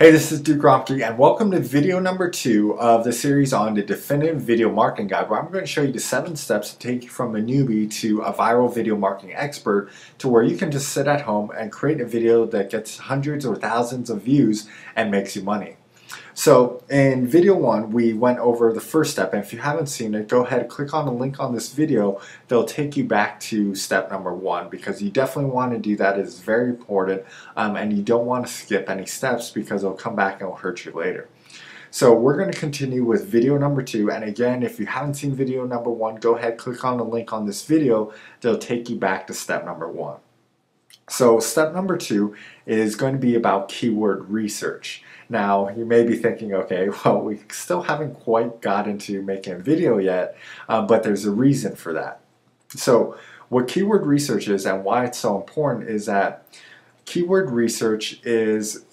Hey, this is Duke and welcome to video number 2 of the series on the Definitive Video Marketing Guide, where I'm going to show you the 7 steps to take you from a newbie to a viral video marketing expert, to where you can just sit at home and create a video that gets hundreds or thousands of views and makes you money. So in video 1, we went over the first step, and if you haven't seen it, go ahead and click on the link on this video. They'll take you back to step number 1, because you definitely want to do that. It is very important, and you don't want to skip any steps, because it'll come back and it'll hurt you later. So we're going to continue with video number 2, and again, if you haven't seen video number 1, go ahead, click on the link on this video. They'll take you back to step number 1. So step number 2 is going to be about keyword research. Now you may be thinking, okay, well, we still haven't quite got into making a video yet, but there's a reason for that. So what keyword research is and why it's so important is that keyword research is,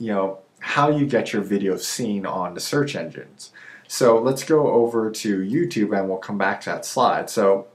how you get your videos seen on the search engines. So let's go over to YouTube and we'll come back to that slide. So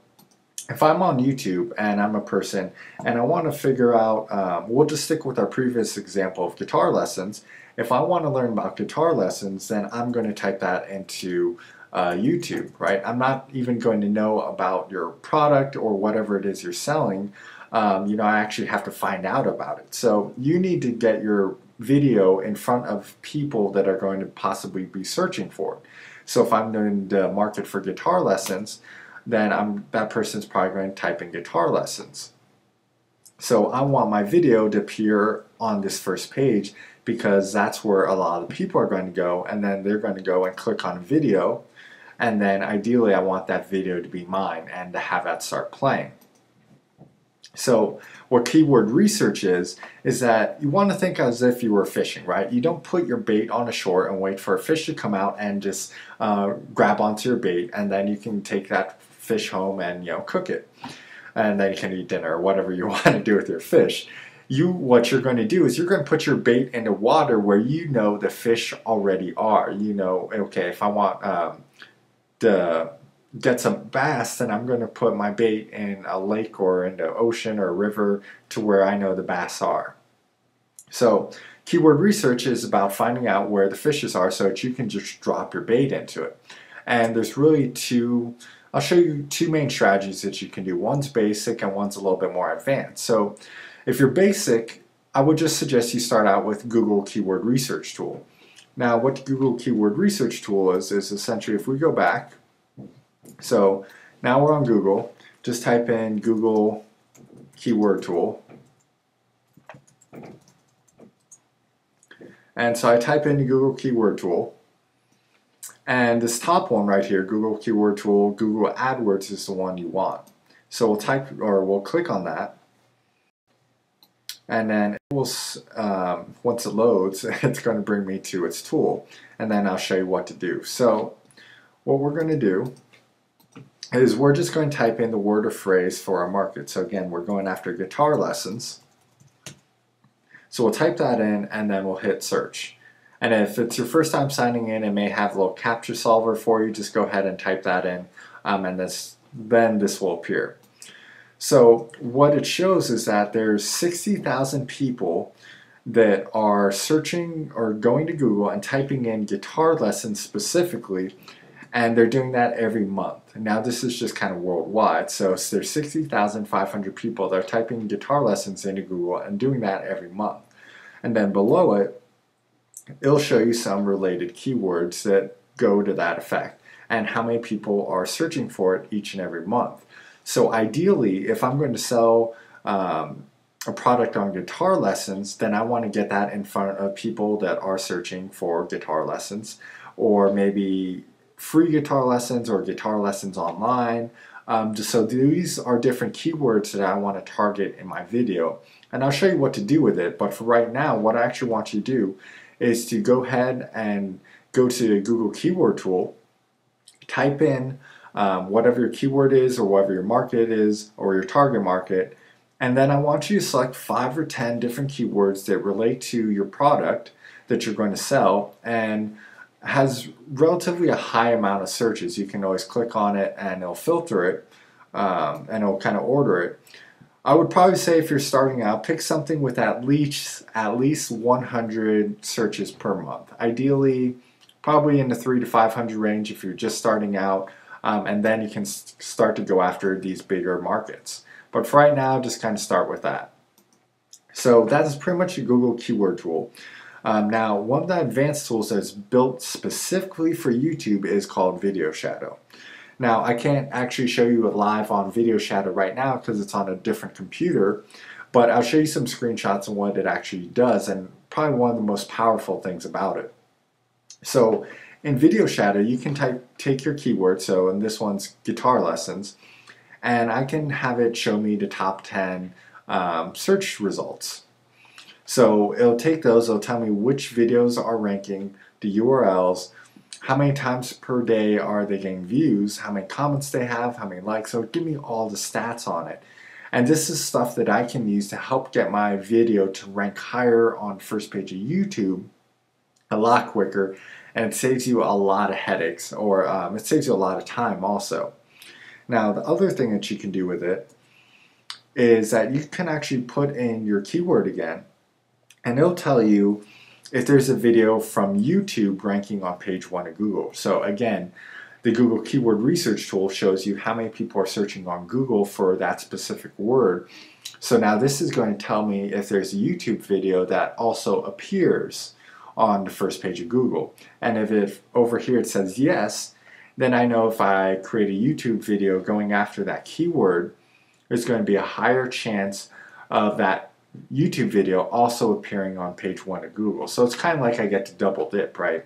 if I'm on YouTube and I'm a person and I want to figure out, we'll just stick with our previous example of guitar lessons. If I want to learn about guitar lessons, then I'm going to type that into YouTube, right? I'm not even going to know about your product or whatever it is you're selling. I actually have to find out about it. So you need to get your video in front of people that are going to possibly be searching for it. So if I'm doing the market for guitar lessons, then that person's probably going to type in guitar lessons. So I want my video to appear on this first page, because that's where a lot of people are going to go, and then they're going to go and click on video, and then ideally I want that video to be mine and to have that start playing. So what keyword research is that you want to think as if you were fishing, right? You don't put your bait on a shore and wait for a fish to come out and just grab onto your bait, and then you can take that fish home and cook it, and then you can eat dinner or whatever you want to do with your fish. What you're going to do is you're going to put your bait in the water where the fish already are. Okay, if I want to get some bass, then I'm going to put my bait in a lake or in the ocean or a river to where I know the bass are. So keyword research is about finding out where the fishes are so that you can just drop your bait into it. And there's really I'll show you 2 main strategies that you can do. One's basic and one's a little bit more advanced. So if you're basic, I would just suggest you start out with Google Keyword Research Tool. Now what the Google Keyword Research Tool is essentially, if we go back, so now we're on Google, just type in Google Keyword Tool. And so I type in the Google Keyword Tool, and this top one right here, Google Keyword Tool, Google AdWords, is the one you want. So we'll click on that. And then it will, once it loads, it's going to bring me to its tool, and then I'll show you what to do. So what we're going to do is we're just going to type in the word or phrase for our market. So again, we're going after guitar lessons. So we'll type that in, and then we'll hit search. And if it's your first time signing in, it may have a little captcha solver for you. Just go ahead and type that in, and then this will appear. So what it shows is that there's 60,000 people that are searching or going to Google and typing in guitar lessons specifically, and they're doing that every month. Now this is just kind of worldwide, so there's 60,500 people that are typing guitar lessons into Google and doing that every month. And then below it, it'll show you some related keywords that go to that effect and how many people are searching for it each and every month. So ideally, if I'm going to sell a product on guitar lessons, then I want to get that in front of people that are searching for guitar lessons, or maybe free guitar lessons or guitar lessons online. So these are different keywords that I want to target in my video, and I'll show you what to do with it. But for right now, what I actually want you to do is to go ahead and go to the Google Keyword Tool, type in whatever your keyword is or whatever your market is or your target market, and then I want you to select 5 or 10 different keywords that relate to your product that you're going to sell and has relatively a high amount of searches. You can always click on it and it'll filter it, and it'll kind of order it. I would probably say if you're starting out, pick something with at least 100 searches per month. Ideally, probably in the 300 to 500 range if you're just starting out, and then you can start to go after these bigger markets. But for right now, just kind of start with that. So that is pretty much a Google keyword tool. Now, one of the advanced tools that's built specifically for YouTube is called Video Shadow. Now, I can't actually show you it live on Video Shadow right now because it's on a different computer, but I'll show you some screenshots of what it actually does, and probably one of the most powerful things about it. So in Video Shadow, you can take your keyword, so in this one's guitar lessons, and I can have it show me the top 10 search results. So it'll take those, it'll tell me which videos are ranking, the URLs, how many times per day are they getting views, how many comments they have, how many likes, so it'll give me all the stats on it. And this is stuff that I can use to help get my video to rank higher on the first page of YouTube a lot quicker, and it saves you a lot of headaches, or it saves you a lot of time also. Now, the other thing that you can do with it is that you can actually put in your keyword again, and it'll tell you if there's a video from YouTube ranking on page 1 of Google. So again, the Google Keyword Research tool shows you how many people are searching on Google for that specific word. So now this is going to tell me if there's a YouTube video that also appears on the first page of Google. And if over here it says yes, then I know if I create a YouTube video going after that keyword, there's going to be a higher chance of that YouTube video also appearing on page 1 of Google. So it's kind of like I get to double dip, right?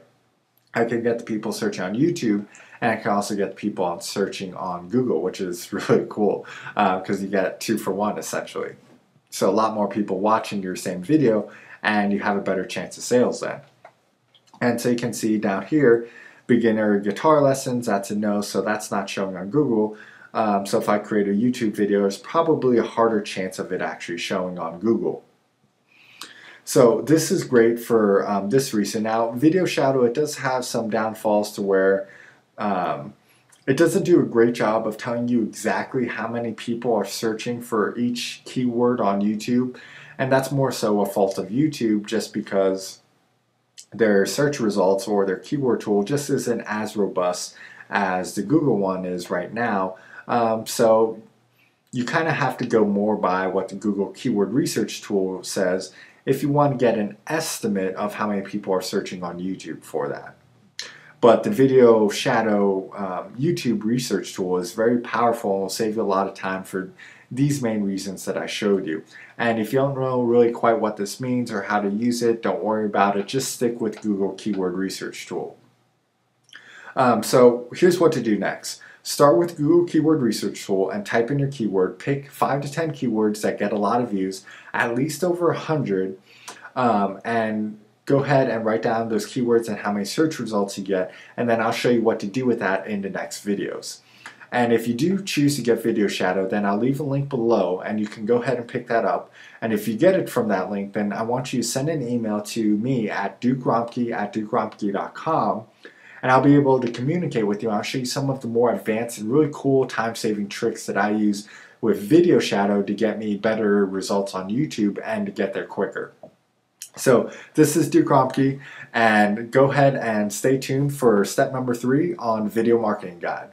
I can get the people searching on YouTube, and I can also get the people on searching on Google, which is really cool because you get 2 for 1 essentially. So a lot more people watching your same video, and you have a better chance of sales then. And so you can see down here, beginner guitar lessons, that's a no, so that's not showing on Google. So if I create a YouTube video, there's probably a harder chance of it actually showing on Google. So this is great for this reason. Now, Video Shadow, it does have some downfalls to where it doesn't do a great job of telling you exactly how many people are searching for each keyword on YouTube. And that's more so a fault of YouTube, just because their search results or their keyword tool just isn't as robust as the Google one is right now. So you kind of have to go more by what the Google Keyword Research tool says if you want to get an estimate of how many people are searching on YouTube for that. But the Video Shadow YouTube research tool is very powerful and will save you a lot of time for these main reasons that I showed you. And if you don't know really quite what this means or how to use it, don't worry about it. Just stick with Google Keyword Research tool. So here's what to do next. Start with Google Keyword Research tool and type in your keyword. Pick 5 to 10 keywords that get a lot of views, at least over 100, and go ahead and write down those keywords and how many search results you get, and then I'll show you what to do with that in the next videos. And if you do choose to get Video Shadow, then I'll leave a link below and you can go ahead and pick that up. And if you get it from that link, then I want you to send an email to me at dukeromke@dukeromke.com, and I'll be able to communicate with you. I'll show you some of the more advanced and really cool time-saving tricks that I use with Video Shadow to get me better results on YouTube and to get there quicker. So this is Duke Romke, and go ahead and stay tuned for step number 3 on Video Marketing Guide.